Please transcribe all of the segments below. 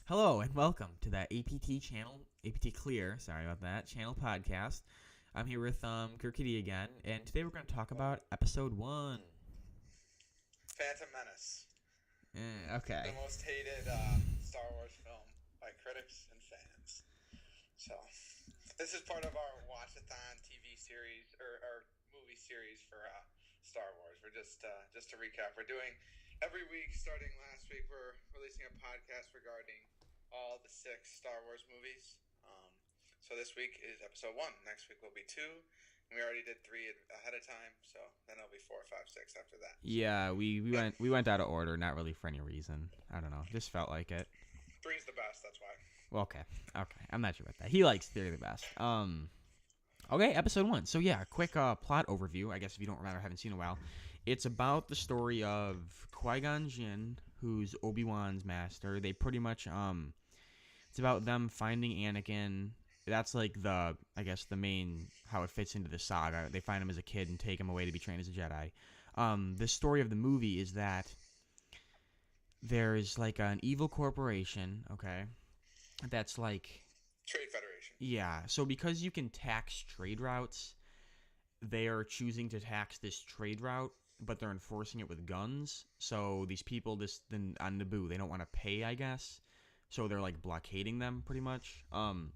Hello and welcome to the aptclear, sorry about that, channel podcast. I'm here with Kirkity again, and today we're going to talk about episode 1. Phantom Menace. Okay. The most hated Star Wars film by critics and fans. So, this is part of our watch-a-thon TV series, or movie series for Star Wars. We're just to recap, we're doing every week, starting last week, we're releasing a podcast regarding all the 6 Star Wars movies. So this week is episode 1. Next week will be 2. And we already did 3 ahead of time, so then it'll be 4, 5, 6 after that. Yeah, we went out of order, not really for any reason. I don't know, just felt like it. 3's the best, that's why. Well, okay, I'm not sure about that. He likes 3 the best. Okay, episode 1. So yeah, quick plot overview. I guess if you don't remember, haven't seen in a while. It's about the story of Qui-Gon Jinn, who's Obi-Wan's master. They pretty much it's about them finding Anakin. That's like the main how it fits into the saga. They find him as a kid and take him away to be trained as a Jedi. The story of the movie is that there's like an evil corporation, okay, that's like Trade Federation. Yeah, so because you can tax trade routes, they are choosing to tax this trade route, but they're enforcing it with guns. So these people then on Naboo, they don't want to pay, I guess. So they're like blockading them pretty much. And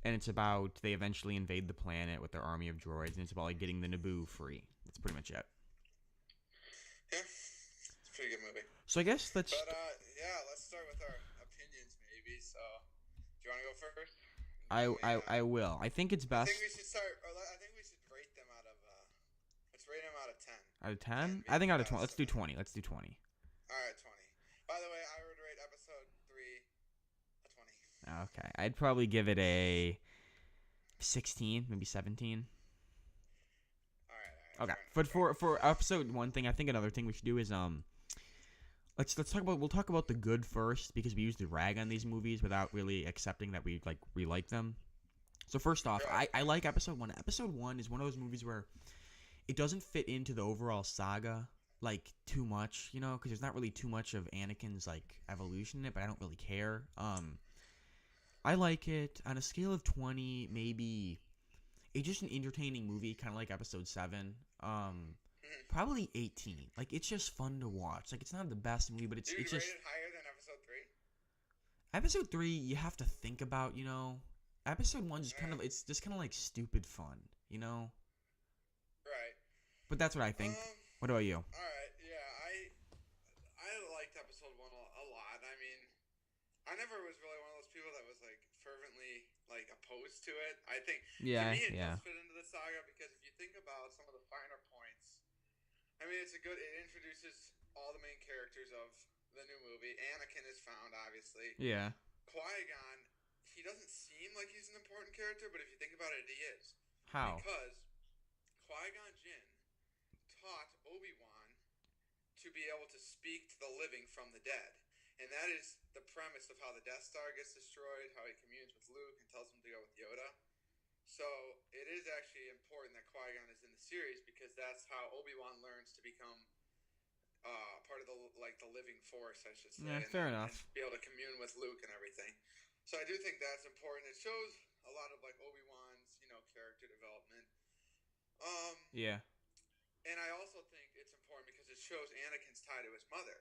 it's about they eventually invade the planet with their army of droids, and it's about like getting the Naboo free. That's pretty much it. Yeah, it's a pretty good movie. So I guess let's. But let's start with our opinions, maybe. So, do you want to go first? I will. I think it's best. I think we should start. I think we should rate them out of. Let's rate them out of 10. Out of 10? I think out of 20. Let's do 20. Let's do 20. All right, 20. By the way, I would rate episode 3 a 20. Okay, I'd probably give it a 16, maybe 17. All right. Okay, but for episode 1 thing, I think another thing we should do is let's talk about we'll talk about the good first, because we usually rag on these movies without really accepting that we like them. So first off, I like episode 1. Episode 1 is one of those movies where it doesn't fit into the overall saga like too much, you know, because there's not really too much of Anakin's like evolution in it, but I don't really care. I like it on a scale of 20, maybe. It's just an entertaining movie, kind of like episode 7. Probably 18. Like, it's just fun to watch. Like, it's not the best movie, but it's just. Rate it higher than episode 3? Episode 3, you have to think about, you know. Episode 1 is it's just kind of like stupid fun, you know. Right. But that's what I think. What about you? All right. Yeah, I liked episode 1 a lot. I mean, I never was really one of those people that was like fervently like opposed to it. I think to me it does fit into the saga, because if you think about some of the finer points, I mean, it introduces all the main characters of the new movie. Anakin is found, obviously. Yeah. Qui-Gon, he doesn't seem like he's an important character, but if you think about it, he is. How? Because Qui-Gon Jinn taught Obi-Wan to be able to speak to the living from the dead. And that is the premise of how the Death Star gets destroyed, how he communes with Luke and tells him to go with Yoda. So it is actually important that Qui-Gon is in the series, because that's how Obi-Wan learns to become part of the living force, I should say. Yeah, fair enough. And be able to commune with Luke and everything. So I do think that's important. It shows a lot of like Obi-Wan's, character development. Yeah. And I also think it's important because it shows Anakin's tie to his mother.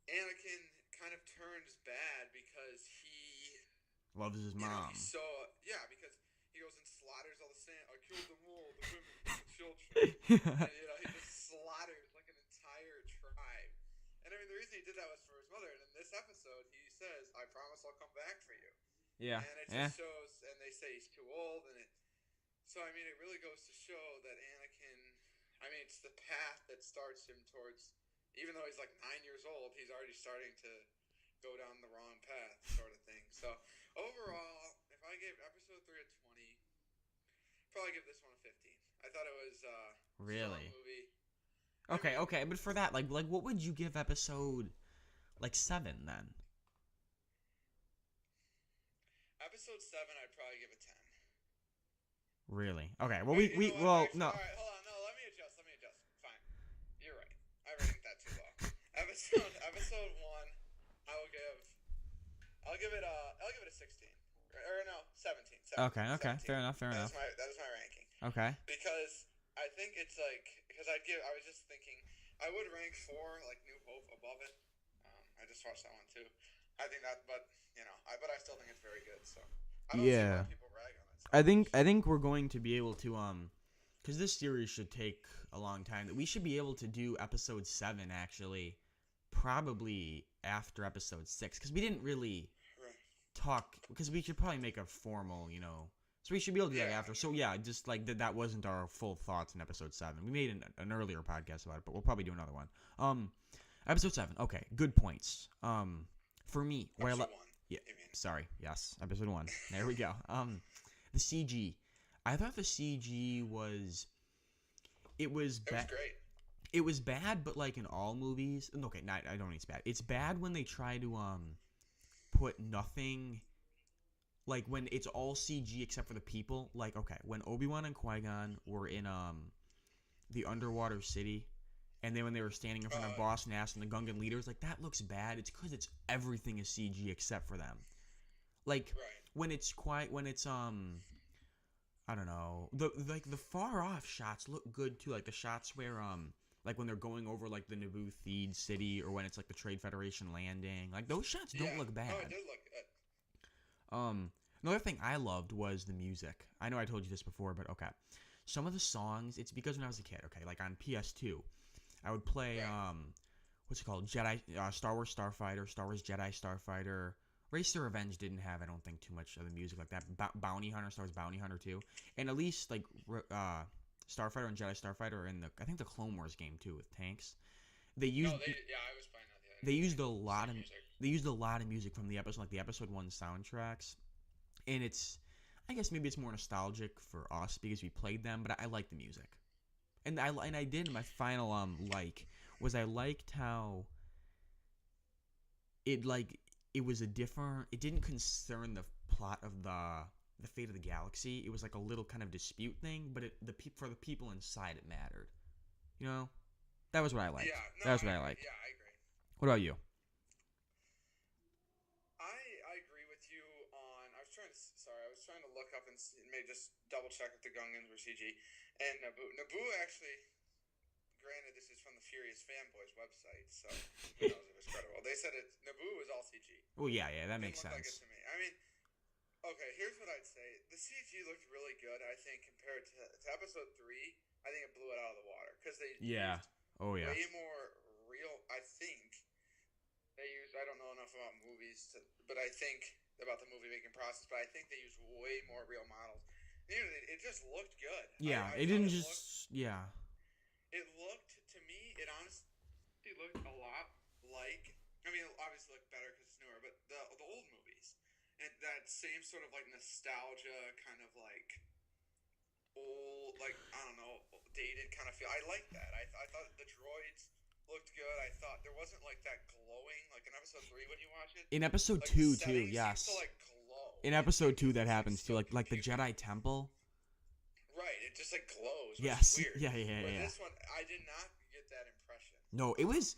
Anakin kind of turns bad because he loves his mom. Because he goes and slaughters all the sand. I killed them all, the women, the children. And, he just slaughters like an entire tribe. And I mean, the reason he did that was for his mother. And in this episode, he says, "I promise I'll come back for you." Yeah. And it just shows, and they say he's too old, so I mean, it really goes to show that Anakin, I mean, it's the path that starts him towards, even though he's like 9 years old, he's already starting to go down the wrong path, sort of thing. So overall, if I gave episode 3 a 20, I'd probably give this one a 15. I thought it was really strong movie. Okay, but for that, like what would you give episode 7 then? Episode 7, I'd probably give a 10. Really? Okay. Well, no. All right, hold on. No, let me adjust. Fine. You're right. I ranked that too low. Episode 1, I'll I'll give it a 16. Or no, 17. Okay, okay, 17. fair enough, fair enough. That is my ranking. Okay. Because I think it's like I was just thinking I would rank 4 like New Hope above it. I just watched that one too. I think that, but but I still think it's very good. So I don't see why Yeah. people rag on it. So I think we're going to be able to because this series should take a long time. That we should be able to do episode 7 actually, probably after episode 6, because we didn't really Right. talk. Because we should probably make a formal, So we should be able to do that Yeah. after. So yeah, just like that wasn't our full thoughts in episode 7. We made an earlier podcast about it, but we'll probably do another one. Episode 7. Okay, good points. For me, what I Episode 1. yeah, You mean? sorry, yes, episode 1. There we go. The CG. I thought the CG was. It was It was great. It was bad, but like in all movies. Okay, not I don't mean it's bad. It's bad when they try to put nothing. Like when it's all CG except for the people. Like okay, when Obi-Wan and Qui-Gon were in the underwater city, and then when they were standing in front of Boss Nass and the Gungan leaders, like that looks bad. It's because everything is CG except for them. Like Right. when it's I don't know. The far off shots look good too. Like the shots where like when they're going over like the Naboo Theed city, or when it's like the Trade Federation landing. Like those shots don't look bad. Oh, it did look good. Another thing I loved was the music. I know I told you this before, but okay. Some of the songs, it's because when I was a kid, okay, like on PS2, I would play Right. what's it called? Star Wars Starfighter, Star Wars Jedi Starfighter. Racer Revenge didn't have, I don't think, too much of the music like that. Bounty Hunter, Star Wars Bounty Hunter too, and at least like Starfighter and Jedi Starfighter in I think the Clone Wars game too with tanks. They used I was playing that the other they day. used a lot of Music. they used a lot of music from the episode, like the episode 1 soundtracks, and I guess maybe it's more nostalgic for us because we played them, but I like the music, and I did my final I liked how it was it didn't concern the plot of the fate of the galaxy. It was like a little kind of dispute thing, but for the people inside it mattered. That was what I liked. Yeah. No, That was what I liked. Yeah, I agree. What about you? I agree with you on. I was trying to look up and maybe just double check if the Gungans were CG. And Naboo actually. Granted, this is from the Furious Fanboys website, so who knows if it's credible. They said Naboo was all CG. Oh yeah, that Didn't makes look like it sense. to me. I mean, okay, here's what I'd say. The CG looked really good, I think, compared to episode 3. I think it blew it out of the water because they Yeah. used Oh yeah. way more real. I think they used. I don't know enough about movies, but I think about the movie making process. But I think they used way more real models. It just looked good. Yeah, I it thought didn't just. Yeah. It looked to me. It honestly looked a lot like. I mean, it obviously looked better because it's newer, but the old movies and that same sort of like nostalgia, kind of like old, like I don't know, dated kind of feel. I like that. I thought the droids looked good. I thought there wasn't like that glowing like in episode 3 when you watch it. In episode Like, 2 the too. settings Yes. seem to, like, glow. In episode 2 that It's, happens too. so Like the confusing. Jedi Temple. Right, it just like glows. Which Yes. is weird. Yeah. But this one, I did not get that impression. No, it was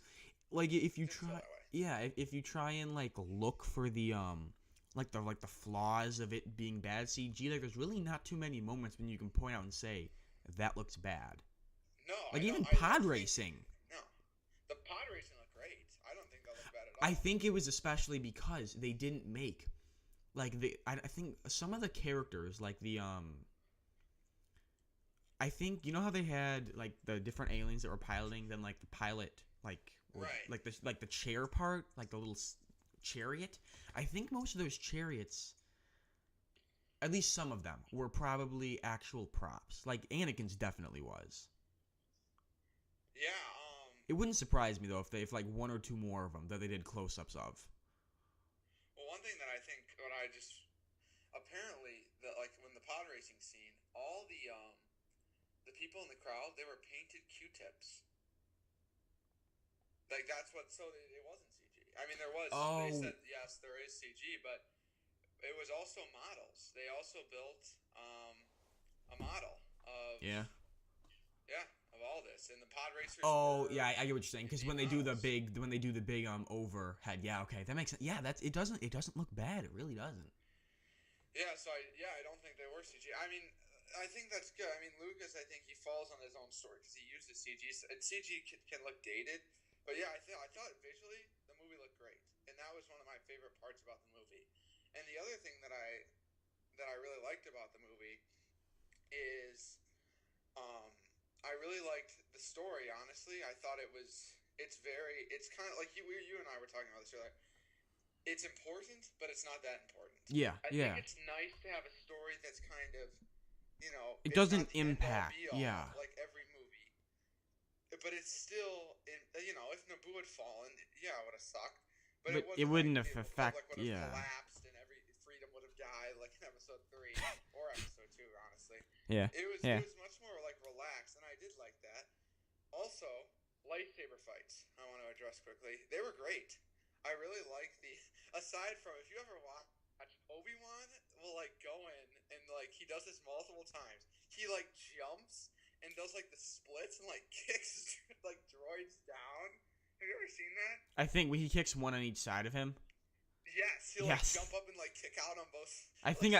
like if you Didn't feel try. that way. Yeah, if you try and like look for the like the flaws of it being bad CG, like there's really not too many moments when you can point out and say that looks bad. No, Like I even don't- I pod don't racing. think- No, the pod racing looked great. I don't think that looked bad at all. I think it was especially because they didn't make like I think some of the characters like I think you know how they had like the different aliens that were piloting, then like the pilot Right. like the chair part, like the little chariot. I think most of those chariots, at least some of them, were probably actual props. Like Anakin's definitely was. Yeah. It wouldn't surprise me though if like one or two more of them that they did close-ups of. Well, one thing that I think when I just apparently like when the pod racing scene, all the people in the crowd, they were painted Q-tips. Like that's what. So it wasn't CG. I mean, there was. Oh. They said yes, there is CG, but it was also models. They also built a model of Yeah. yeah of Aldis, and the pod racers. Oh, were yeah, I get what you're saying. Because when they do the big overhead, yeah, okay, that makes sense. Yeah, it doesn't look bad. It really doesn't. Yeah, so I don't think they were CG. I mean, I think that's good. I mean, Lucas, I think he falls on his own sword because he uses CG. And CG can look dated, but yeah, I thought visually the movie looked great, and that was one of my favorite parts about the movie. And the other thing that I really liked about the movie is um, I really liked the story. Honestly, I thought it's kind of like you and I were talking about this earlier. It's important, but it's not that important. Yeah, I yeah. think it's nice to have a story that's kind of, It it's doesn't not the end-all, impact. be-all, Yeah. like every movie. But it's still, if Naboo had fallen, yeah, it would have sucked. But it wasn't wouldn't like have the affected. Republic would have Yeah. collapsed and every freedom would have died, like in Episode 3 or Episode 2, honestly. Yeah. It was much more like relaxed, and I did like that. Also, lightsaber fights. I want to address quickly. They were great. I really like aside from if you ever watch Obi-Wan will like go in and like he does this multiple times. He like jumps and does like the splits and like kicks like droids down. Have you ever seen that? I think he kicks one on each side of him. Yes, he'll like jump up and like kick out on both. I think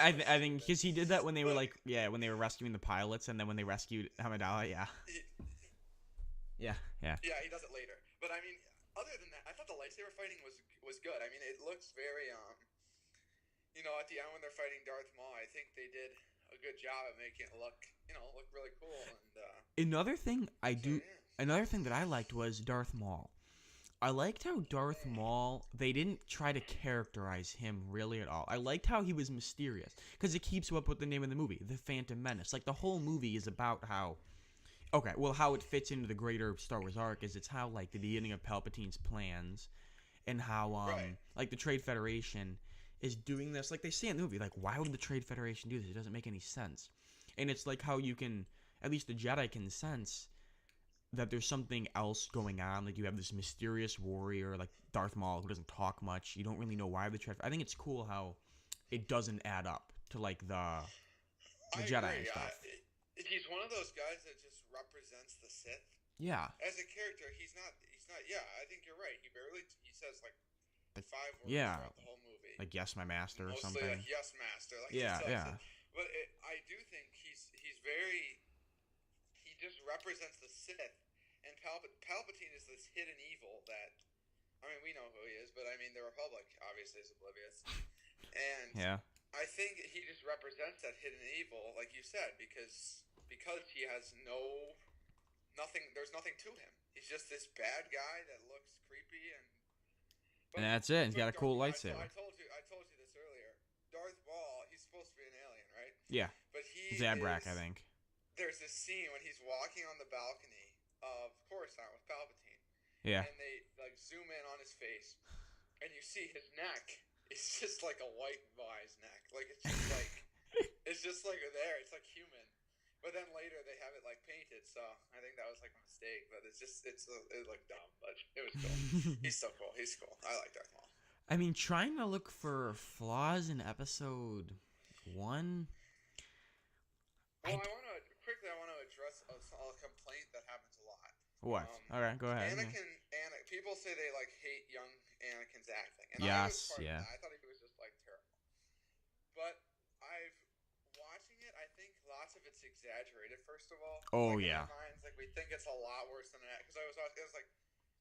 because he did that when they were when they were rescuing the pilots, and then when they rescued Amidala, yeah. Yeah. Yeah, he does it later. But I mean, other than that, I thought the lightsaber fighting was good. I mean, it looks very at the end when they're fighting Darth Maul, I think they did a good job of making it look really cool. And another thing that I liked was Darth Maul. I liked how Darth Maul, they didn't try to characterize him really at all. I liked how he was mysterious because it keeps up with the name of the movie, The Phantom Menace. Like the whole movie is about how it fits into the greater Star Wars arc is it's how like the beginning of Palpatine's plans and how like the Trade Federation is doing this. Like they say in the movie, like why would the Trade Federation do this? It doesn't make any sense. And it's like how you can, at least the Jedi can sense that there's something else going on. Like you have this mysterious warrior like Darth Maul who doesn't talk much. You don't really know why the Trade. I think it's cool how it doesn't add up to like the Jedi and stuff. He's one of those guys that just represents the Sith. Yeah. As a character, he's not. Yeah, I think you're right. He says like 5 words throughout the whole movie. Like yes, my master or something. Mostly like yes, master. Like yeah. But I do think he's very. He just represents the Sith, and Palpatine is this hidden evil that. I mean, we know who he is, but I mean, the Republic obviously is oblivious. And I think he just represents that hidden evil, like you said, because he has nothing. There's nothing to him. He's just this bad guy that looks creepy and that's it. He's got a cool lightsaber. I told you this earlier. Darth Maul, he's supposed to be an alien, right? Yeah. But Zabrak, I think. There's this scene when he's walking on the balcony of Coruscant with Palpatine. Yeah. And they like zoom in on his face, and you see his neck. It's just like a white guy's neck. Like it's just like it's just like there. It's like human. But then later they have it like painted, so I think that was like a mistake. But it looked dumb, but it was cool. He's so cool. He's cool. I like Darth Maul. I mean, trying to look for flaws in Episode 1. Well, I want to address a complaint that happens a lot. What? All right, go ahead. People say they like hate young Anakin's acting. And yes, I thought he was just like terrible. But watching it, I think lots of it's exaggerated. First of all, in our minds, like we think it's a lot worse than that. Because it was like,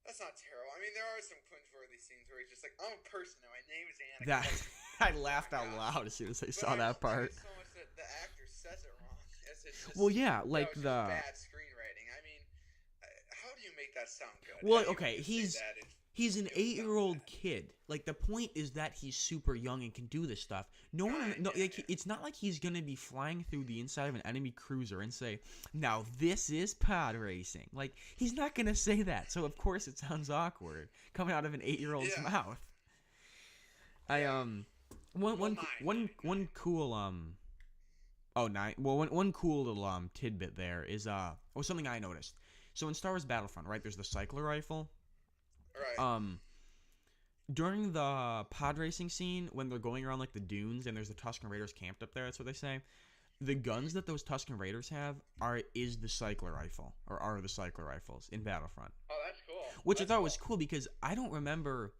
that's not terrible. I mean, there are some cringeworthy scenes where he's just like, I'm a person and my name is Anakin. I laughed out loud as soon as I saw that part. So much that the actor says it wrong. It's just, like the bad screenwriting. I mean, how do you make that sound good? Well, okay, he's an 8-year-old kid. Like the point is that he's super young and can do this stuff. It's not like he's gonna be flying through the inside of an enemy cruiser and say, "Now this is pod racing." Like he's not gonna say that. So of course it sounds awkward coming out of an 8-year-old's mouth. One cool little tidbit there is something I noticed. So in Star Wars Battlefront, right, there's the cycler rifle. Right. During the pod racing scene, when they're going around like the dunes and there's the Tusken Raiders camped up there, that's what they say. the guns that those Tusken Raiders have is the cycler rifle, or are the cycler rifles in Battlefront. Oh, that's cool. Which I thought was cool because I don't remember.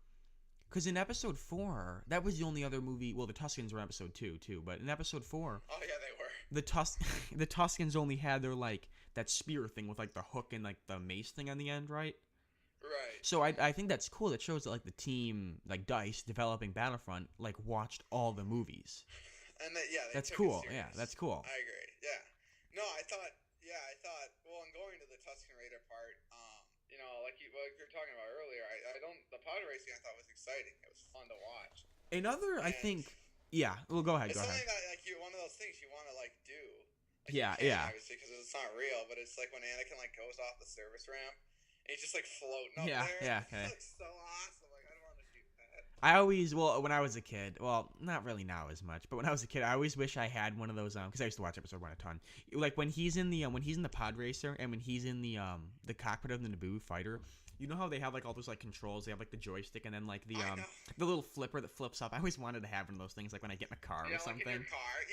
Because in episode 4, that was the only other movie. Well, the Tuskens were in episode 2 too, but in episode 4, oh yeah, they were. the Tuskens only had their like that spear thing with like the hook and like the mace thing on the end, right? Right. So I think that's cool. That shows that like the team, like DICE, developing Battlefront, like watched all the movies. And they that's took cool. it serious. Yeah, that's cool. I agree. Yeah. No, I thought. Well, in going to the Tusken Raider part, like you were talking about earlier, I don't. The pod racing I thought was exciting. It was fun to watch. Another, I think. Yeah. Well, go ahead. It's Go ahead. something that like one of those things you want to like do. Like, Yeah. you can't, Yeah. Obviously, because it's not real, but it's like when Anakin like goes off the service ramp and he's just like floating up Yeah, there. yeah, It's okay. like so awesome. Like I want to do that. I always, when I was a kid, well, not really now as much, but when I was a kid, I always wish I had one of those, because I used to watch episode 1 a ton. Like when he's in the pod racer and when he's in the cockpit of the Naboo fighter, you know how they have like all those like controls? They have like the joystick and then like the little flipper that flips up. I always wanted to have one of those things like when I get in a car or something. Like in your car.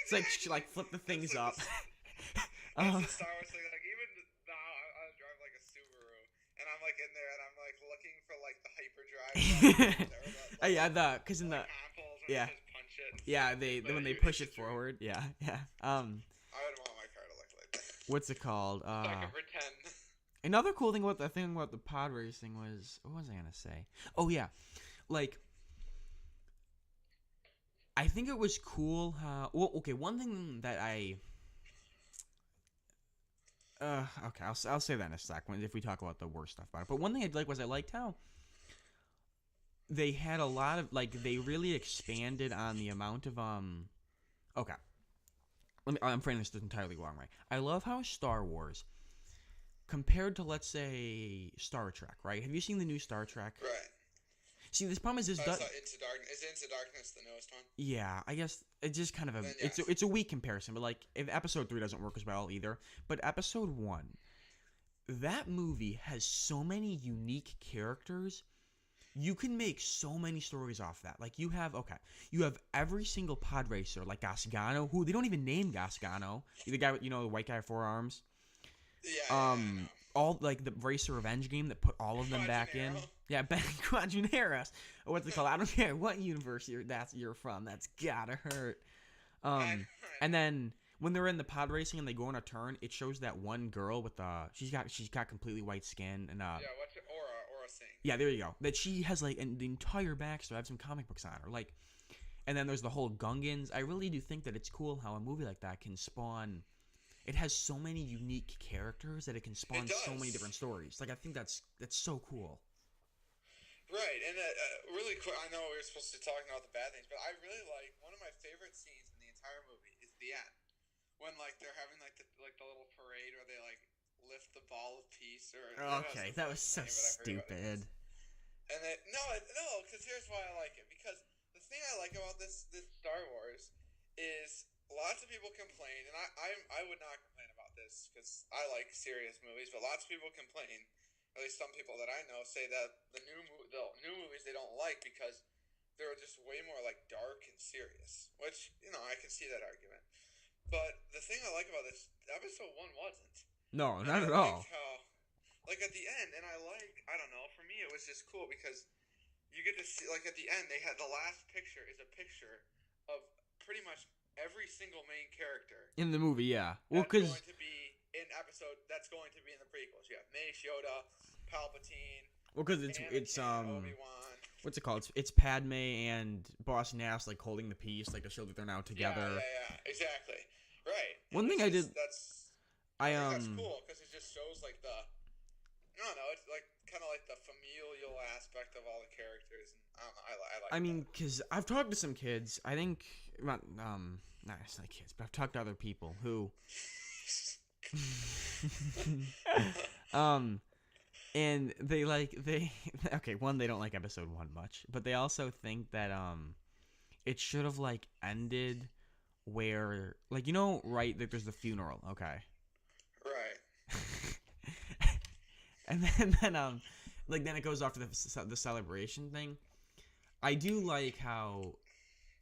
It's like flip the things up. That's the Star Wars thing. Like even now, I drive like a Subaru, and I'm like in there, and I'm like looking for like the hyperdrive. Because in the consoles yeah. Punch it. Yeah, when they push it forward. Yeah. I would want my car to look like that. What's it called? So I can pretend. Another cool thing about the pod racing was, what was I gonna say? Oh yeah, like I think it was cool how. Well, okay, one thing that okay, I'll say that in a sec if we talk about the worst stuff about it. But one thing I liked how they had a lot of like they really expanded on the amount of Okay, I'm framing this entirely wrong, right? I love how Star Wars, compared to, let's say, Star Trek, right? Have you seen the new Star Trek? Right. See, this problem is this. Is Into Darkness the newest one? Yeah, I guess it's just kind of a. Then, it's a weak comparison, but like if episode 3 doesn't work as well either, but episode 1, that movie has so many unique characters. You can make so many stories off that. Like you have every single pod racer, like Gasgano, who they don't even name Gasgano. The guy with the white guy with 4 arms. Yeah. All like the Racer Revenge game that put all of them back in. Yeah, Ben Quadraneros. What's it called? I don't care what universe you're from. That's gotta hurt. And then when they're in the pod racing and they go on a turn, it shows that one girl with she's got completely white skin and what's it? Aura Singh. Yeah, there you go. That she has like the entire backstory. I have some comic books on her. Like, and then there's the whole Gungans. I really do think that it's cool how a movie like that can spawn. It has so many unique characters that it can spawn so many different stories. Like I think that's so cool. Right, and really quick, I know we were supposed to be talking about the bad things, but I really like one of my favorite scenes in the entire movie is the end, when like they're having like the little parade where they like lift the ball of peace or. Okay, that was so stupid. And because here's why I like it, because the thing I like about this Star Wars is. Lots of people complain, and I would not complain about this because I like serious movies, but lots of people complain, at least some people that I know say that the new movies they don't like because they're just way more like dark and serious, which, I can see that argument. But the thing I like about this, episode 1 wasn't. No, not at all. Like at the end, and I don't know, for me it was just cool because you get to see, like at the end, they had the last picture is a picture of pretty much every single main character in the movie, yeah. Well, because going to be in episode that's going to be in the prequels. You have Menace, Yoda, Palpatine. Well, because it's Obi-Wan. What's it called? It's Padme and Boss Nass like holding the piece, like to show that they're now together. Yeah, exactly. Right. One thing I did. That's cool because it just shows like the. I don't know. It's like kind of like the familial aspect of all the characters. And I don't know. I like. I mean, because I've talked to some kids. I think not necessarily kids, but I've talked to other people who. And they one, they don't like episode 1 much, but they also think that it should have like ended where like right, like there's the funeral, okay. Right. And then like then it goes off to the celebration thing. I do like how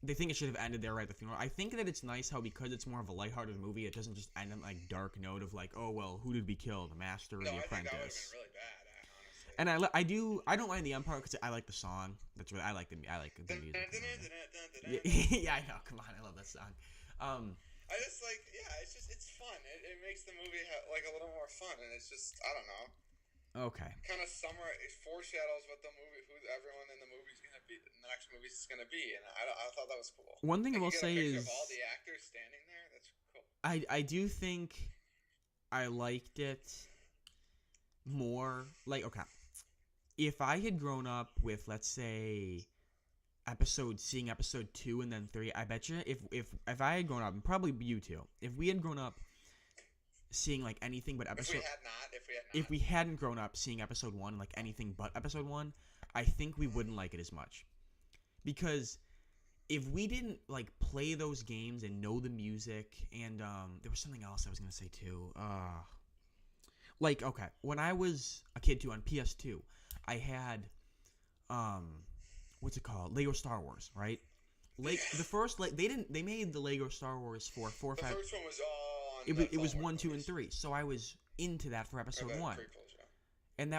they think it should have ended there right at the funeral. I think that it's nice how, because it's more of a lighthearted movie, it doesn't just end on like dark note of like, oh well, who did we kill, the master or No, the I think that would have apprentice. been really bad, honestly. And I don't mind the Empire because I like the song. That's really I like the music. Yeah, I know. Come on, I love that song. I just like, yeah, it's fun. It makes the movie like a little more fun, and it's just, I don't know. Okay. Kind of it foreshadows what the movie, who everyone in the movie's gonna be, in the next movie's is gonna be, and I thought that was cool. One thing I will say is, of all the actors standing there, that's cool. I do think I liked it more. Like, okay, if I had grown up with, let's say, seeing episode 2 and then 3, I bet you if I had grown up, and probably you too, if we had grown up seeing like anything but episode, if we hadn't grown up seeing episode 1 like anything but episode 1, I think we wouldn't like it as much. Because if we didn't like play those games and know the music, and there was something else I was gonna say too. Like, okay, when I was a kid too, on PS2, I had what's it called? Lego Star Wars, right? The first, like, they made the Lego Star Wars for 4 or 5. The first one was all on it was 1, 2, and 3. So I was into that for episode 1. Prequels, yeah. And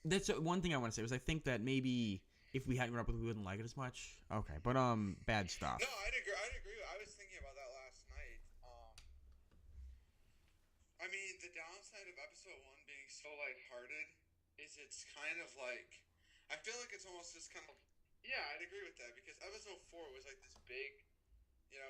that's one thing I want to say was I think that maybe if we hadn't grown up with it, we wouldn't like it as much. Okay, but bad stuff. No, I'd agree. I was thinking about that last night. I mean, the downside of episode 1 being so lighthearted is it's kind of like, I feel like it's almost just kind of, yeah, I'd agree with that, because episode 4 was like this big,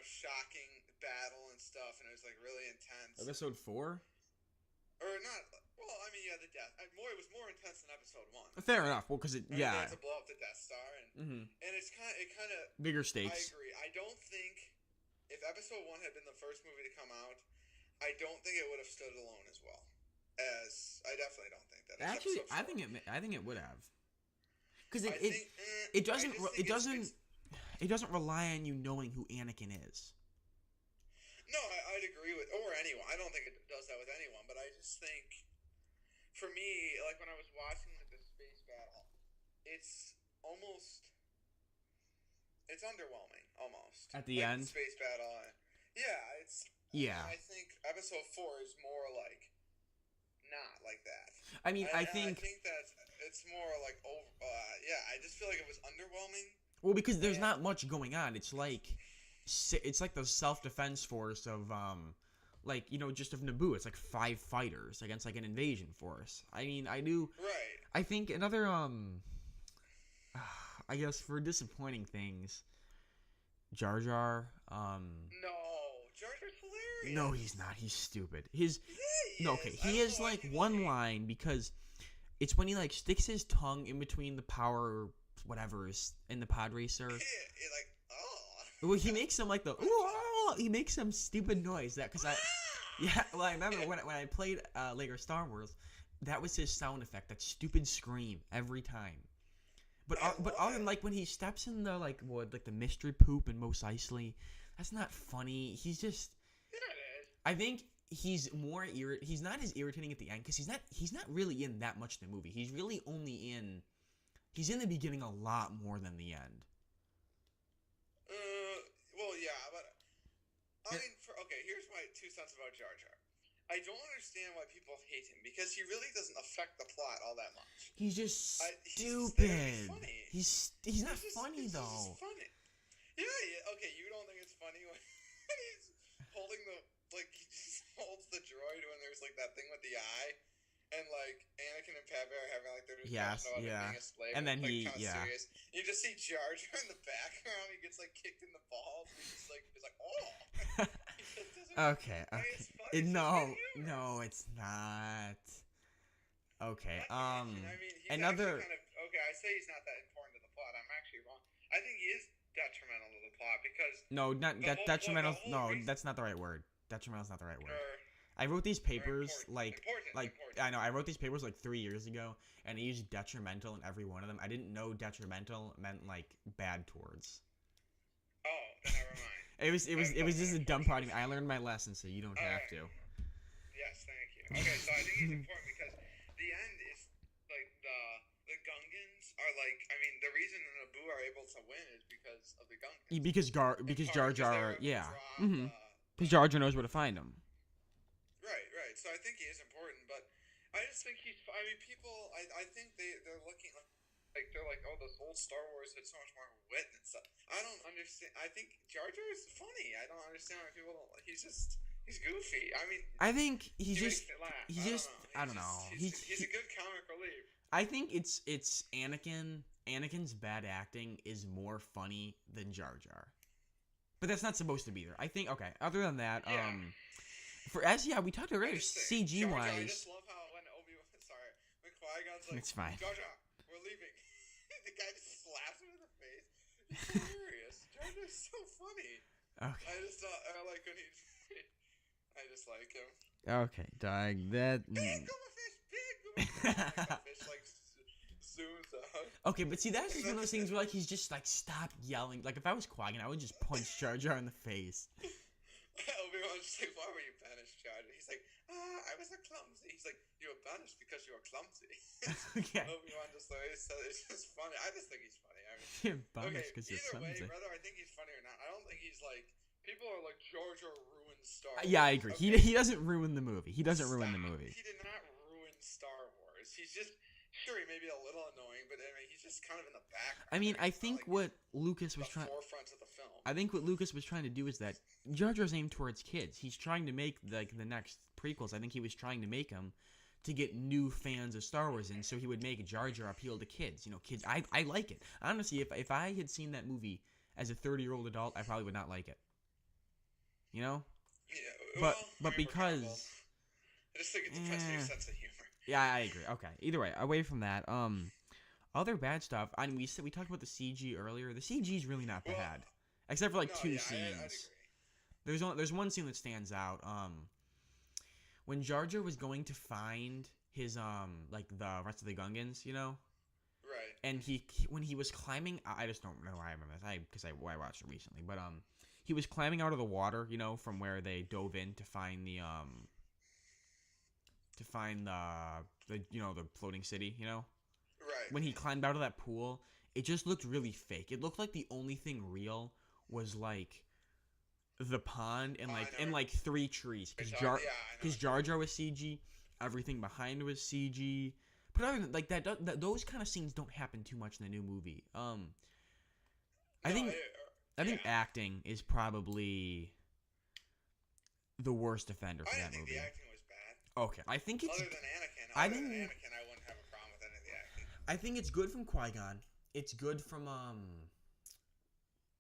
shocking battle and stuff, and it was like really intense. Episode 4? Or not? Well, I mean, yeah, the death. It was more intense than episode 1. Fair enough. Well, because They had to blow up the Death Star, and it's kind of bigger stakes. I agree. I don't think if episode 1 had been the first movie to come out, I don't think it would have stood alone as well. I definitely don't think that. Actually, I think it would have. Because it doesn't rely on you knowing who Anakin is. No, I'd agree with, or anyone. I don't think it does that with anyone, but I just think, for me, like when I was watching the space battle, it's underwhelming, almost. At the end? The space battle, yeah. I think episode 4 is more like, not like that. I mean, I think that it's more like, I just feel like it was underwhelming. Well, because there's not much going on. It's like the self-defense force of just of Naboo. It's like 5 fighters against like an invasion force. I mean, Right. I think another I guess for disappointing things, Jar Jar. No, Jar Jar's hilarious. No, he's not. He's stupid. He has like one line, because it's when he like sticks his tongue in between the power whatever's in the pod racer. You're like, oh. Well, he makes some like he makes some stupid noise I remember when I played Lego Star Wars, that was his sound effect, that stupid scream every time. But other than like when he steps in the like the mystery poop in Mos Eisley, that's not funny. He's just, I think he's more he's not as irritating at the end, because he's not really in that much of the movie. He's really only he's in the beginning a lot more than the end. Well, yeah, but I mean, here's my 2 cents about Jar Jar. I don't understand why people hate him, because he really doesn't affect the plot all that much. He's just stupid. He's funny. He's not funny though. He's funny. Yeah. Okay, you don't think it's funny when he's holding he just holds the droid when there's like that thing with the eye, and like Anakin and Padme are having like their discussion about him being a slave, and then serious. You just see Jar Jar in the background. He gets like kicked in the balls. He's like, oh. Okay. No, it's not. Okay. I mean, he's another. I say he's not that important to the plot. I'm actually wrong. I think he is detrimental to the plot, because detrimental. That's not the right word. Detrimental is not the right word. I wrote these papers important. I know I wrote these papers like 3 years ago, and I used detrimental in every one of them. I didn't know detrimental meant like bad towards. Oh, then never mind. It was just a dumb part of me. I learned my lesson, so you don't have to. Yes, thank you. Okay, so I think it's important because the end is like the Gungans are like, I mean, the reason the Naboo are able to win is because of the Gungans. Because Jar Jar, Because yeah, draw because Jar Jar knows where to find him. right. So I think he is important, but I just think he's. I mean, people. I think they're looking like they're like, oh, this old Star Wars had so much more wit and stuff. I don't understand. I think Jar Jar is funny. I don't understand why people don't. He's goofy. I mean, I think he makes me laugh. I don't know. He's a good comic relief. I think it's Anakin. Anakin's bad acting is more funny than Jar Jar, but that's not supposed to be there. I think okay. Other than that, Yeah. we talked earlier. CG Jar Jar, wise, I just love how when when Qui-Gon's like, it's fine. Jar Jar, we're leaving. The guy just slaps him in the face. It's hilarious. Jar Jar's so funny. Okay. I like when he. I just like him. Okay, dog. That. Big Guma fish, big Guma fish. Like, fish like zooms out. Okay, but see, that's just one of those things where like he's just like stop yelling. Like if I was Qui-Gon, I would just punch Jar Jar in the face. Obi-Wan's just like, why were you banished, Jar Jar? He's like, I was a clumsy. He's like, you were banished because you were clumsy. Okay. Obi-Wan just like, it's just funny. I just think he's funny. I mean, You're banished because you're either way, clumsy. whether I think he's funny or not, I don't think he's like. People are like, Jar Jar ruined Star Wars. Yeah, I agree. Okay. He doesn't ruin the movie. He doesn't ruin the movie. He did not ruin Star Wars. He's just sure he may be a little annoying, but I mean he's just kind of in the background. I mean, I He's think not, like, what Lucas was trying. forefront of the film. I think what Lucas was trying to do is that Jar Jar's aimed towards kids. He's trying to make like the next prequels. I think he was trying to make them to get new fans of Star Wars in, so he would make Jar Jar appeal to kids. You know, kids. I like it. Honestly, if I had seen that movie as a 30-year-old adult, I probably would not like it. You know? Yeah, but because I just think it depends on your sense of humor. Yeah, I agree. Okay. Either way, away from that, other bad stuff. I mean, we talked about the CG earlier. The CG is really not bad, except for like two scenes. I'd agree. There's one scene that stands out. When Jar Jar was going to find his like the rest of the Gungans, you know. Right. And when he was climbing, I just don't know why I remember this. Because I watched it recently, but he was climbing out of the water, you know, from where they dove in to find the you know, the floating city, you know. Right. When he climbed out of that pool, it just looked really fake. It looked like the only thing real was like the pond and like 3 trees. Because Jar Jar was CG, everything behind was CG. But other than like that, those kind of scenes don't happen too much in the new movie. I think acting is probably the worst offender for that movie. I didn't think the acting was bad. Okay, I think it's Other than Anakin, I wouldn't have a problem with any of the acting. I think it's good from Qui-Gon. It's good from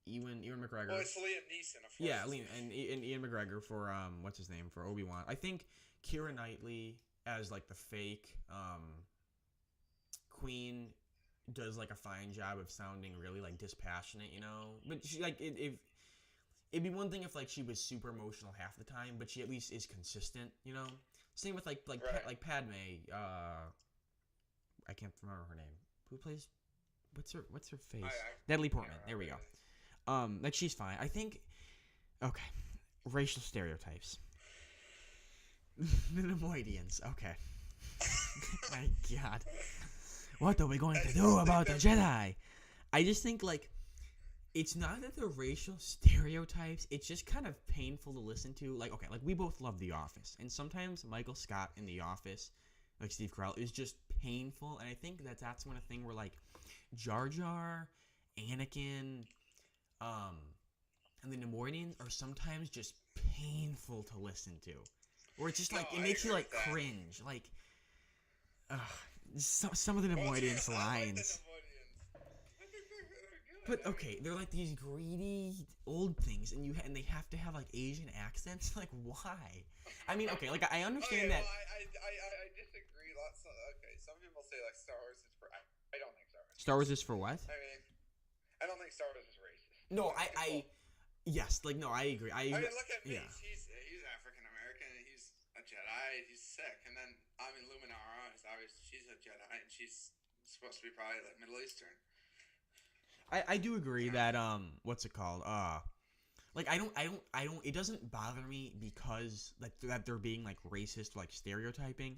Ewan McGregor. Well, it's Liam Neeson, of course. Yeah, and Ian McGregor for what's his name, for Obi-Wan. I think Keira Knightley as like the fake Queen does like a fine job of sounding really like dispassionate, you know. But she like it'd be one thing if like she was super emotional half the time, but she at least is consistent, you know. Same with like Padme. I can't remember her name. Who plays? What's her face? Natalie Portman. There we go. Like she's fine. I think. Okay, racial stereotypes. The Nemoidians. Okay. My God. What are we going to do about the Jedi? I just think, like, it's not that they're racial stereotypes. It's just kind of painful to listen to. Like, okay, like, we both love The Office. And sometimes Michael Scott in The Office, like Steve Carell, is just painful. And I think that's one thing where, like, Jar Jar, Anakin, and the Nemoidians are sometimes just painful to listen to. Or it's just, like, it makes you, like, cringe. Like, some of the Nemoidians lines. But okay, they're like these greedy old things, and they have to have like Asian accents. Like, why? I mean, okay, like I understand that. Well, I disagree. Okay, some people say like Star Wars is for. I don't think Star Wars. Star Wars is for what? I mean, I don't think Star Wars is racist. No, yes, like no, I agree. I mean, look at me. Yeah. He's African American, and he's a Jedi. He's sick, and then Luminara is obviously she's a Jedi, and she's supposed to be probably like Middle Eastern. I do agree that what's it called? Like I don't it doesn't bother me because like that they're being like racist, like stereotyping.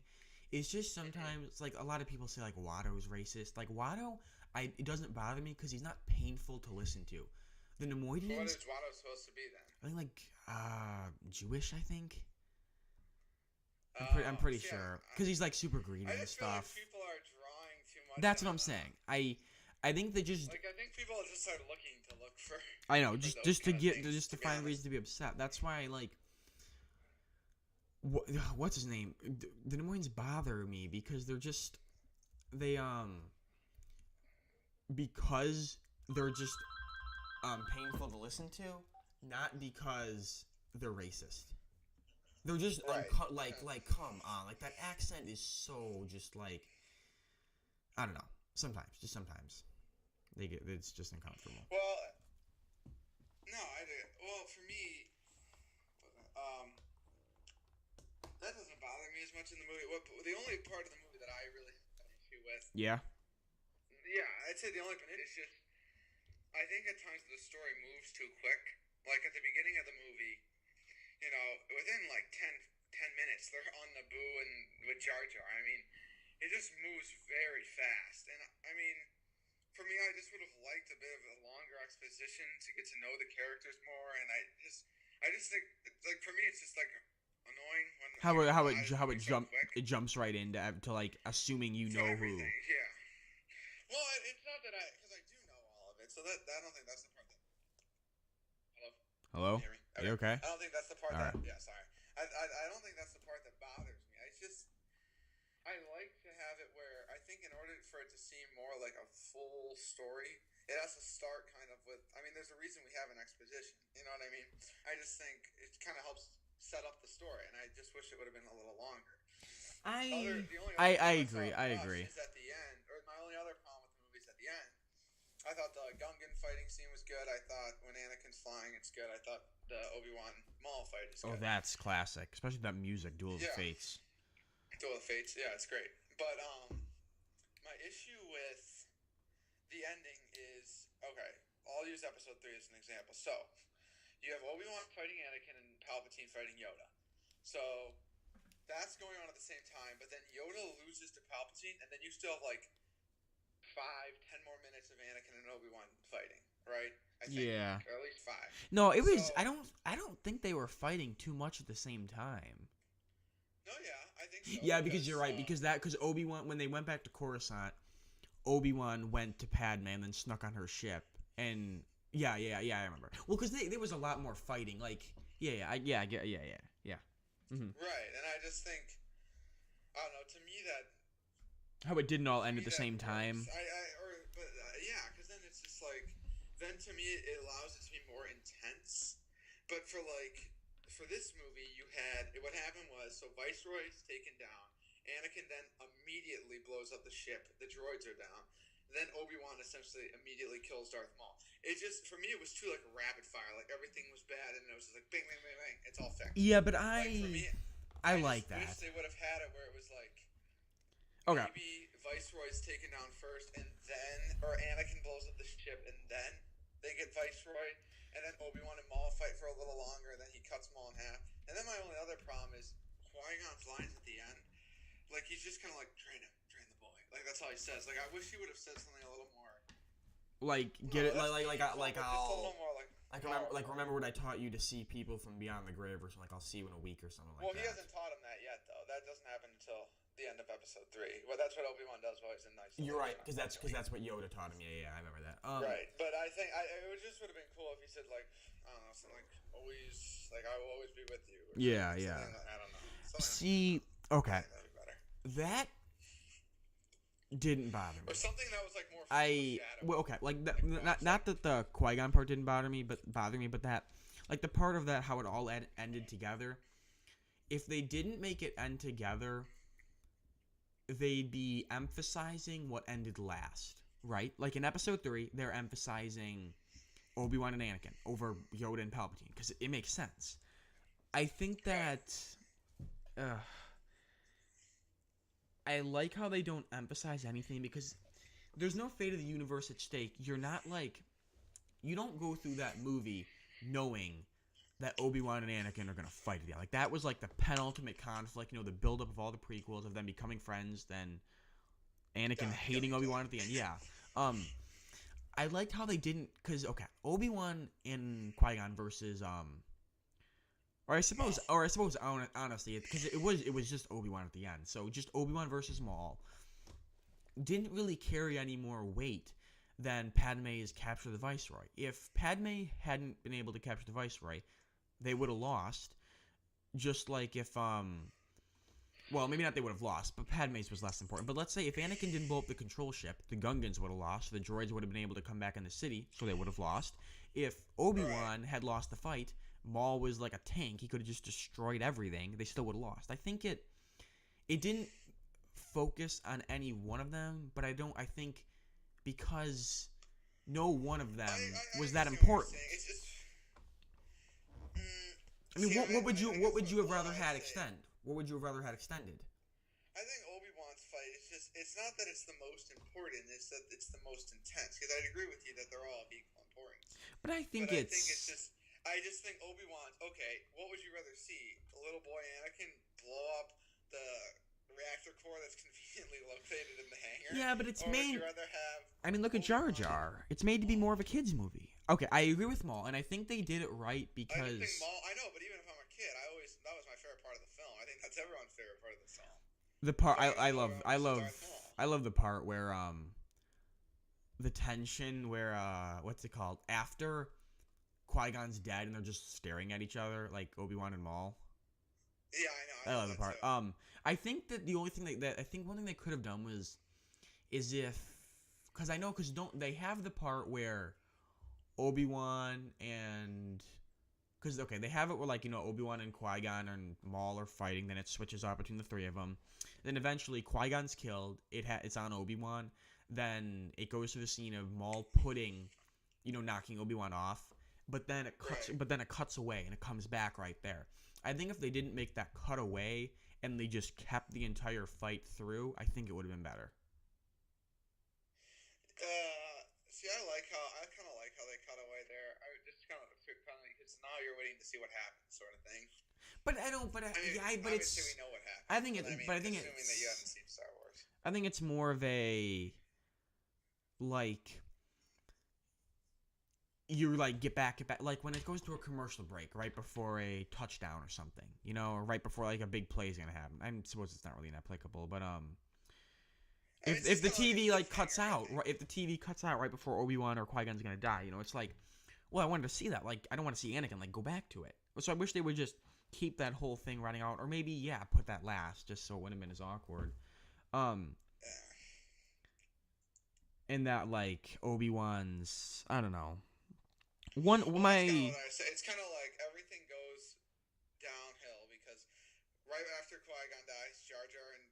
It's just sometimes like a lot of people say like Watto's racist. Like Watto, it doesn't bother me because he's not painful to listen to. The Nemoidians. What is Watto supposed to be then? I think Jewish. I think. I'm Oh, pretty see, sure because he's like super greedy I and just feel like stuff. people are drawing too much. That's what on, I'm saying. I think they just. Like I think people just are looking to look for. I know for just those just to kind of get things, just to be find honest. reason to be upset. That's why like. What's his name? The Nemoidians bother me because because they're just painful to listen to, not because they're racist. They're just Right. like come on, like that accent is so just like I don't know. Sometimes it's just uncomfortable. Well, no, well, for me, that doesn't bother me as much in the movie. The only part of the movie that I really have an issue with, Yeah. yeah, I'd say the only part is just, I think at times the story moves too quick. Like at the beginning of the movie, within like 10 minutes, they're on Naboo and with Jar Jar. I mean, it just moves very fast. And I mean, for me, I just would have liked a bit of a longer exposition to get to know the characters more. And I just think, like for me, it's just like annoying when How it it so quick. jumps right into to like assuming you To know who. everything, yeah. Well, it's not that because I do know all of it, so that I don't think that's the part that. Hello? Can you hear me? Are you okay? I don't think that's the part All that. right. Yeah, sorry. I don't think that's the part that bothers me. It's just I like to have it where I think in order for it to seem more like a full story, it has to start kind of with. I mean, there's a reason we have an exposition. You know what I mean? I just think it kind of helps set up the story, and I just wish it would have been a little longer. I Agree. agree. Is at the end, or my only other problem with the movie is at the end. I thought the Gungan fighting scene was good. I thought when Anakin's flying, it's good. I thought the Obi-Wan Maul fight is good. Oh, that's classic, especially that music, Duel of the Yeah. Fates. Duel of Fates, yeah, it's great. But my issue with the ending is okay. I'll use Episode 3 as an example. So you have Obi-Wan fighting Anakin and Palpatine fighting Yoda. So that's going on at the same time, but then Yoda loses to Palpatine, and then you still have like 5-10 more minutes of Anakin and Obi-Wan fighting, right? I think, Yeah. or at least 5. No, it was. So- I don't think they were fighting too much at the same time. No, yeah, I think so. Yeah, because you're right. Because Obi-Wan, when they went back to Coruscant, Obi-Wan went to Padme and then snuck on her ship. And yeah, I remember. Well, because there was a lot more fighting. Like, yeah. Mm-hmm. Right, and I just think, I don't know. To me, that How it didn't all end at the that same time. works. Yeah, because then it's just like, then to me it allows it to be more intense. But for this movie, what happened was, so Viceroy's taken down. Anakin then immediately blows up the ship. The droids are down. Then Obi-Wan essentially immediately kills Darth Maul. It just, for me, it was too like rapid fire. Like everything was bad, and it was just like bang, bang, bang, bang. It's all fixed. Yeah, but Like, for me, I just like that. wish they would have had it where it was like, Okay. maybe Viceroy's taken down first, and then, or Anakin blows up the ship, and then they get Viceroy, and then Obi-Wan and Maul fight for a little longer, and then he cuts Maul in half. And then my only other problem is Qui-Gon's lines at the end. Like, he's just kind of like, train him, train the boy. Like, that's all he says. Like, I wish he would have said something a little more. Like, get it, Just a I'll. little more Remember what I taught you to see people from beyond the grave, or something. Like, I'll see you in a week or something like Well, that. he hasn't taught him that yet, though. That doesn't happen until the end of Episode 3. Well, that's what Obi-Wan does while he's in Nice. You're right, because that's what Yoda taught him. Yeah, I remember that. Right, but I think it just would have been cool if he said like, I don't know, something like always, like I will always be with you. Or Yeah. something. I don't know. See, okay, That'd be better. that didn't bother me. Or something that was like more. Okay, like not that the Qui-Gon part didn't bother me, but that, like the part of that how it all ended together. If they didn't make it end together, they'd be emphasizing what ended last, right? Like in Episode 3, they're emphasizing Obi-Wan and Anakin over Yoda and Palpatine because it makes sense. I think that. I like how they don't emphasize anything because there's no fate of the universe at stake. You're not like, you don't go through that movie knowing that Obi-Wan and Anakin are going to fight again. Like, that was like the penultimate conflict, the buildup of all the prequels of them becoming friends, then Anakin hating Obi-Wan at the end. Yeah. Um, I liked how they didn't, cause okay, Obi-Wan and Qui-Gon versus Maul. or I suppose honestly, because it was just Obi-Wan at the end, so just Obi-Wan versus Maul didn't really carry any more weight than Padme's capture the Viceroy. If Padme hadn't been able to capture the Viceroy, they would have lost. Just like if well, maybe not they would have lost, but Padme's was less important. But let's say if Anakin didn't blow up the control ship, the Gungans would have lost. The droids would have been able to come back in the city, so they would have lost. If Obi-Wan had lost the fight, Maul was like a tank. He could have just destroyed everything. They still would have lost. I think it didn't focus on any one of them, but I think because no one of them was that important. It's just. I mean, what would you have rather had extend? What would you have rather had extended? I think Obi-Wan's fight is just, it's not that it's the most important, it's that it's the most intense. Because I'd agree with you that they're all of equal importance. But I think I just think Obi-Wan's, okay, what would you rather see? The little boy Anakin blow up the reactor core that's conveniently located in the hangar? Yeah, but it's made... Would you rather have... I mean, look at Jar Jar. It's made to be more of a kid's movie. Okay, I agree with Maul, and I think they did it right because... I think Maul, I know, but even if I'm a kid, that was my favorite part of the film. I think that's everyone's favorite part of the film. The part I love the part where the tension where what's it called, after Qui-Gon's dead and they're just staring at each other like Obi-Wan and Maul. Yeah, I know. I love the part. Too. I think that the only thing that I think one thing they could have done is if, because don't they have the part where Obi-Wan and, because okay, they have it where like, you know, Obi-Wan and Qui-Gon and Maul are fighting, then it switches off between the three of them, then eventually Qui-Gon's killed, it's on Obi-Wan, then it goes to the scene of Maul knocking Obi-Wan off, but then it cuts away and it comes back right there. I think if they didn't make that cut away and they just kept the entire fight through, I think it would have been better. See, I kind of like how they cut away there. I would just kind of because now you're waiting to see what happens, sort of thing. But I don't. But but it's. We know what happens. I think it. But I think assuming that you haven't seen Star Wars. I think it's more of a like. You like get back like when it goes to a commercial break right before a touchdown or something, you know, or right before like a big play is gonna happen. I suppose it's not really applicable, but if the TV like cuts out, right, if the TV cuts out right before Obi-Wan or Qui-Gon's gonna die, you know, it's like, well, I wanted to see that. Like, I don't want to see Anakin like go back to it. So I wish they would just keep that whole thing running out, or maybe put that last, just so it wouldn't have been as awkward. And that like Obi-Wan's, I don't know. It's kind of like everything goes downhill because right after Qui-Gon dies, Jar Jar and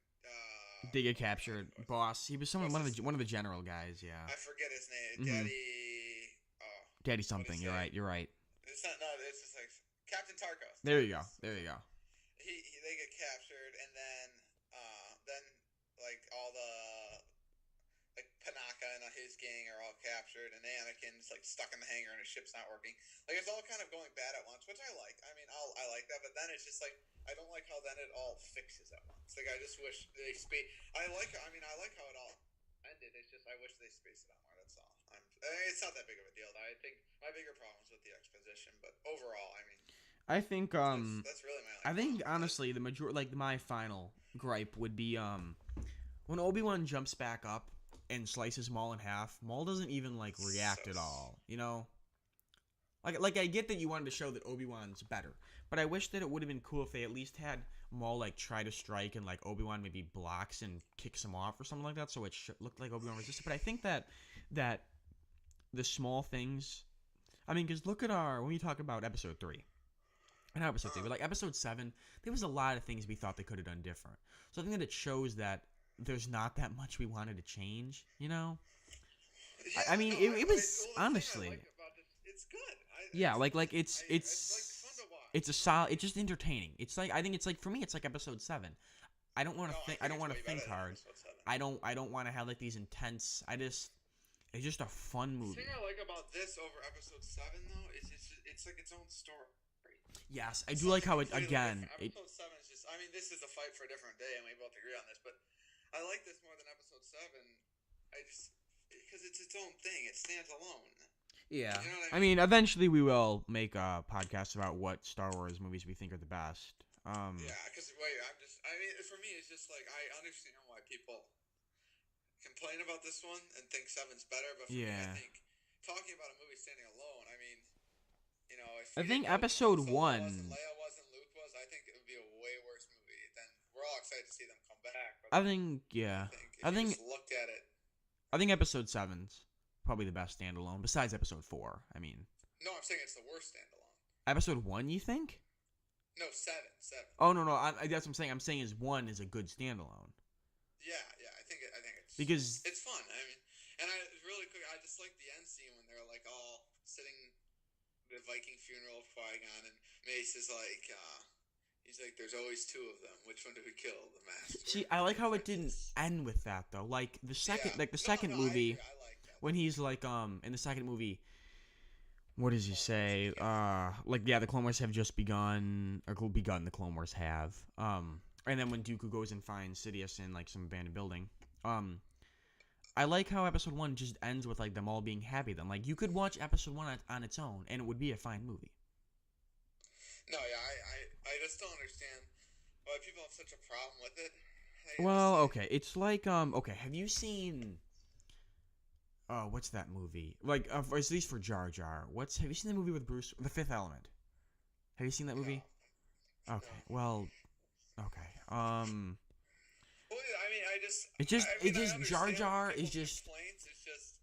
they get captured. Boss, he was one of the general guys. Yeah, I forget his name. Mm-hmm. Daddy something. You're right. It's not. No, it's just like Captain Tarkos. There you go. They get captured, and then like all the like Panaka and his gang are all captured, and Anakin's like stuck in the hangar and his ship's not working. Like it's all kind of going bad at once, which I like. I mean, I like that, but then it's just like I don't like how then it all fixes at once. Like I just wish they I like how it all ended. It's just I wish they spaced it out more. That's all. It's not that big of a deal. I think my bigger problem is with the exposition, but overall, I mean, I think that's really my. I think honestly, the majority, like my final gripe would be when Obi-Wan jumps back up and slices Maul in half. Maul doesn't even like react at all, you know. Like I get that you wanted to show that Obi-Wan's better, but I wish that it would have been cool if they at least had Maul like try to strike and like Obi-Wan maybe blocks and kicks him off or something like that, so it looked like Obi-Wan resisted. But I think that the small things, I mean, because look at when we talk about episode 3. And not episode 3, but like episode 7, there was a lot of things we thought they could have done different. So I think that it shows that there's not that much we wanted to change, you know? Yeah, I mean, it was honestly. It's good. It's fun to watch. It's a solid. It's just entertaining. It's like I think it's like for me, it's like episode 7. I don't want to think. I don't want to think hard. I don't want to have like these intense. It's just a fun movie. The thing I like about this over episode 7 though is it's like its own story. Yes, I do like how it again. Episode 7 is just. I mean, this is a fight for a different day, and we both agree on this. But I like this more than episode 7. because it's its own thing. It stands alone. Yeah. You know what I mean, eventually we will make a podcast about what Star Wars movies we think are the best. Yeah, because I mean, for me, it's just like I understand why people complain about this one and think seven's better, but for me, I think talking about a movie standing alone, I mean, if I we think didn't know who episode Han Solo was and 1. Leia was and Luke was, I think it would be a way worse movie. Then we're all excited to see them come back. But I think, yeah. if you just looked at it. I think episode 7's probably the best standalone, besides episode 4. I mean. No, I'm saying it's the worst standalone. Episode 1, you think? No, 7. Oh, no. That's what I'm saying. I'm saying 1 is a good standalone. Yeah. I think it's because it's fun. I mean, and really quick, I just like the end scene when they're like all sitting the Viking funeral of Qui-Gon, and Mace is like, he's like, "There's always two of them. Which one do we kill? The master." See, I like how it didn't end with that though. Like the second, second movie, I like that. When he's like, in the second movie, what does he say? The Clone Wars have just begun, or begun. The Clone Wars have. And then when Dooku goes and finds Sidious in like some abandoned building, I like how episode 1 just ends with like them all being happy. Then like you could watch episode 1 on its own and it would be a fine movie. No, yeah, I just don't understand why people have such a problem with it. Well, okay, it's like okay, have you seen? Oh, what's that movie? Like, at least for Jar Jar. Have you seen the movie with Bruce, The Fifth Element? Have you seen that movie? No. Okay, well, okay. Well, I mean, It just Jar Jar is just. It's just,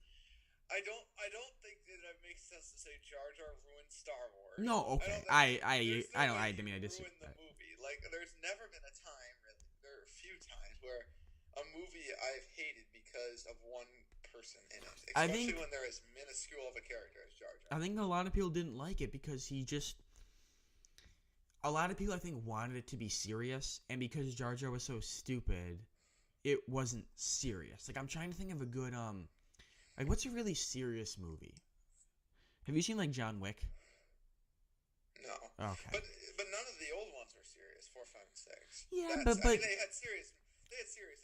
I don't think that it makes sense to say Jar Jar ruined Star Wars. No, okay. I mean, I disagree. The movie. Like, there's never been a time, really. There are a few times where a movie I've hated because of one person in it. Especially when they're as minuscule of a character as Jar Jar. I think a lot of people didn't like it because he just. A lot of people, I think, wanted it to be serious, and because Jar Jar was so stupid, it wasn't serious. Like, I'm trying to think of a good, like, what's a really serious movie? Have you seen, like, John Wick? No. Okay. But none of the old ones were serious, 4, 5, and 6. Yeah, I mean, they had serious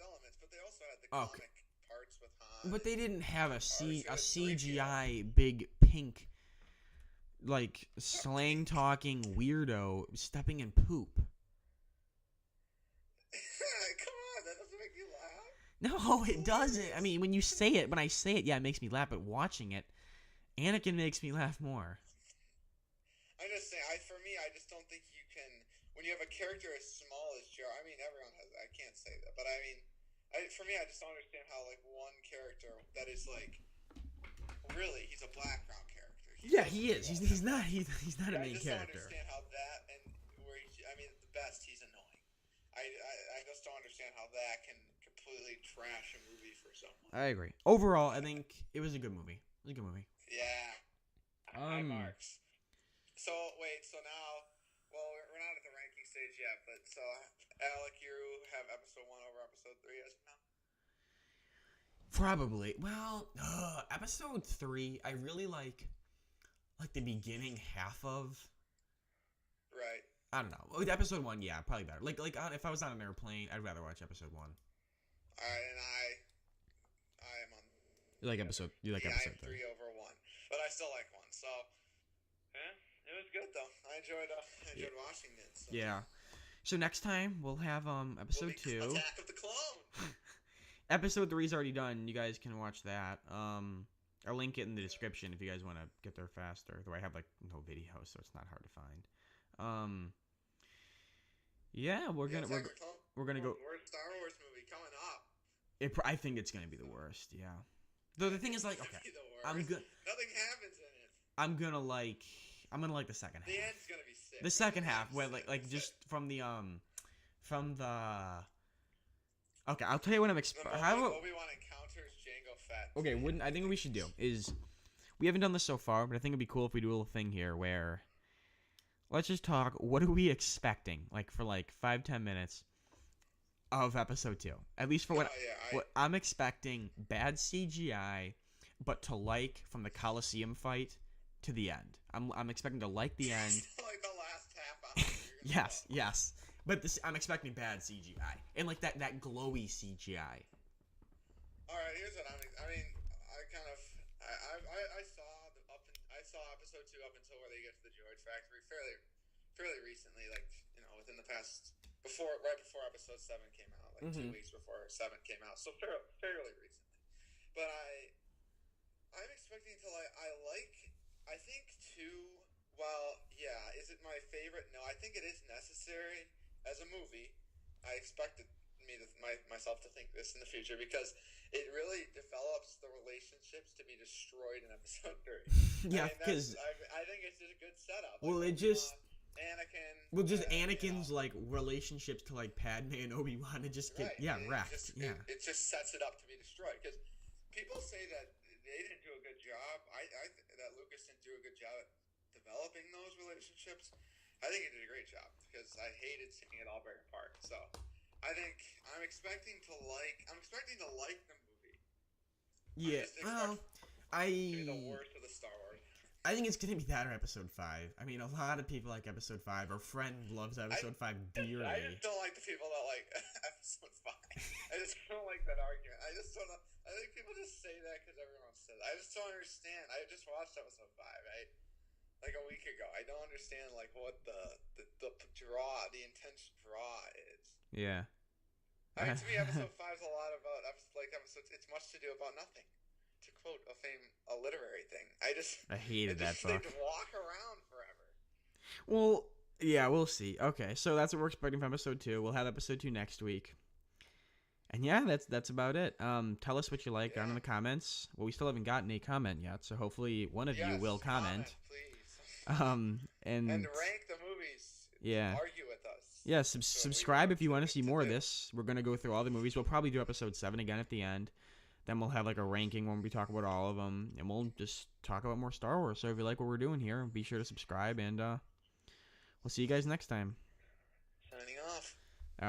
elements, but they also had the comic parts with Han. But they didn't have a CGI big pink, like, slang-talking weirdo stepping in poop. Come on, that doesn't make you laugh. No, it doesn't. I mean, when I say it, yeah, it makes me laugh, but watching it, Anakin makes me laugh more. I'm just saying, for me, I just don't think you can, when you have a character as small as Jar, I mean, everyone has, I can't say that, but I mean, for me, I just don't understand how, like, one character that is, like, really, he's a background character. He is. He's not a main character. I just don't understand how that, and at the best, he's annoying. I just don't understand how that can completely trash a movie for someone. I agree. Overall, I think it was a good movie. Yeah. High marks. So, now, well, we're not at the ranking stage yet, but so, Alec, you have episode 1 over episode 3 as of now? Probably. Well, episode 3, I really like the beginning half of. Right. I don't know. With episode 1, yeah, probably better. Like if I was on an airplane, I'd rather watch episode 1. All right, and I am on. You like episode 3. I have 3 over 1, but I still like 1. So, it was good though. I enjoyed watching it. So. Yeah. So next time we'll have episode 2. Attack of the Clone. Episode 3 is already done. You guys can watch that. I'll link it in the description if you guys want to get there faster. Though I have like no video, so it's not hard to find. Yeah, we're gonna go. Worst Star Wars movie coming up. I think it's gonna be the worst. Yeah. Though the thing is, like, okay, I'm good. Nothing happens in it. I'm gonna like the second half. The end's gonna be sick. The second half, where like just from the Okay, I'll tell you what I'm expecting. Obi-Wan encounters Jango Fett. Okay, I think what we should do is, we haven't done this so far, but I think it'd be cool if we do a little thing here where, let's just talk, what are we expecting, like, for, 5-10 minutes of episode 2? At least for what I'm expecting, bad CGI, but to like from the Coliseum fight to the end. I'm expecting to like the end. Like the last half hour. Yes. But I'm expecting bad CGI. And, like, that glowy CGI. Alright, here's what I mean, episode 2 up until where they get to the George Factory fairly recently, like, within the past right before episode 7 came out, like 2 weeks before 7 came out, so fairly recently. But I'm expecting to I think 2. Well, yeah, is it my favorite? No, I think it is necessary as a movie. I expected myself to think this in the future because it really develops the relationships to be destroyed in episode 3. Yeah, because I think it's just a good setup. Well, it just Anakin. Well, just Anakin's like relationships to like Padme and Obi-Wan to just get wrecked. It just sets it up to be destroyed because people say that they didn't do a good job. That Lucas didn't do a good job at developing those relationships. I think he did a great job because I hated seeing it all break apart. So I think I'm expecting to like the movie. Yeah, well, to be the worst of the Star Wars. I think it's gonna be that or Episode 5. I mean, a lot of people like Episode 5. Our friend loves Episode 5 dearly. I just don't like the people that like Episode 5. I just don't like that argument. I just don't know. I think people just say that because everyone says it. I just don't understand. I just watched Episode 5, right? Like a week ago. I don't understand like what the intense draw is. Yeah. I mean, to me, Episode 5 is a lot about episodes. It's much to do about nothing. To quote a literary thing. I hated that book. They'd walk around forever. Well, yeah, we'll see. Okay, so that's what we're expecting from Episode 2. We'll have Episode 2 next week. And yeah, that's about it. Tell us what you like down in the comments. Well, we still haven't gotten a comment yet, so hopefully one of you will comment. Please. And rank the movies. Yeah. Argue with us. Yeah, subscribe if you want to see more of this. We're going to go through all the movies. We'll probably do Episode 7 again at the end. Then we'll have like a ranking when we talk about all of them. And we'll just talk about more Star Wars. So if you like what we're doing here, be sure to subscribe. And we'll see you guys next time. Signing off.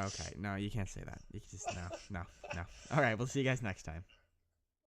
Okay. No, you can't say that. You can just, no. All right, we'll see you guys next time.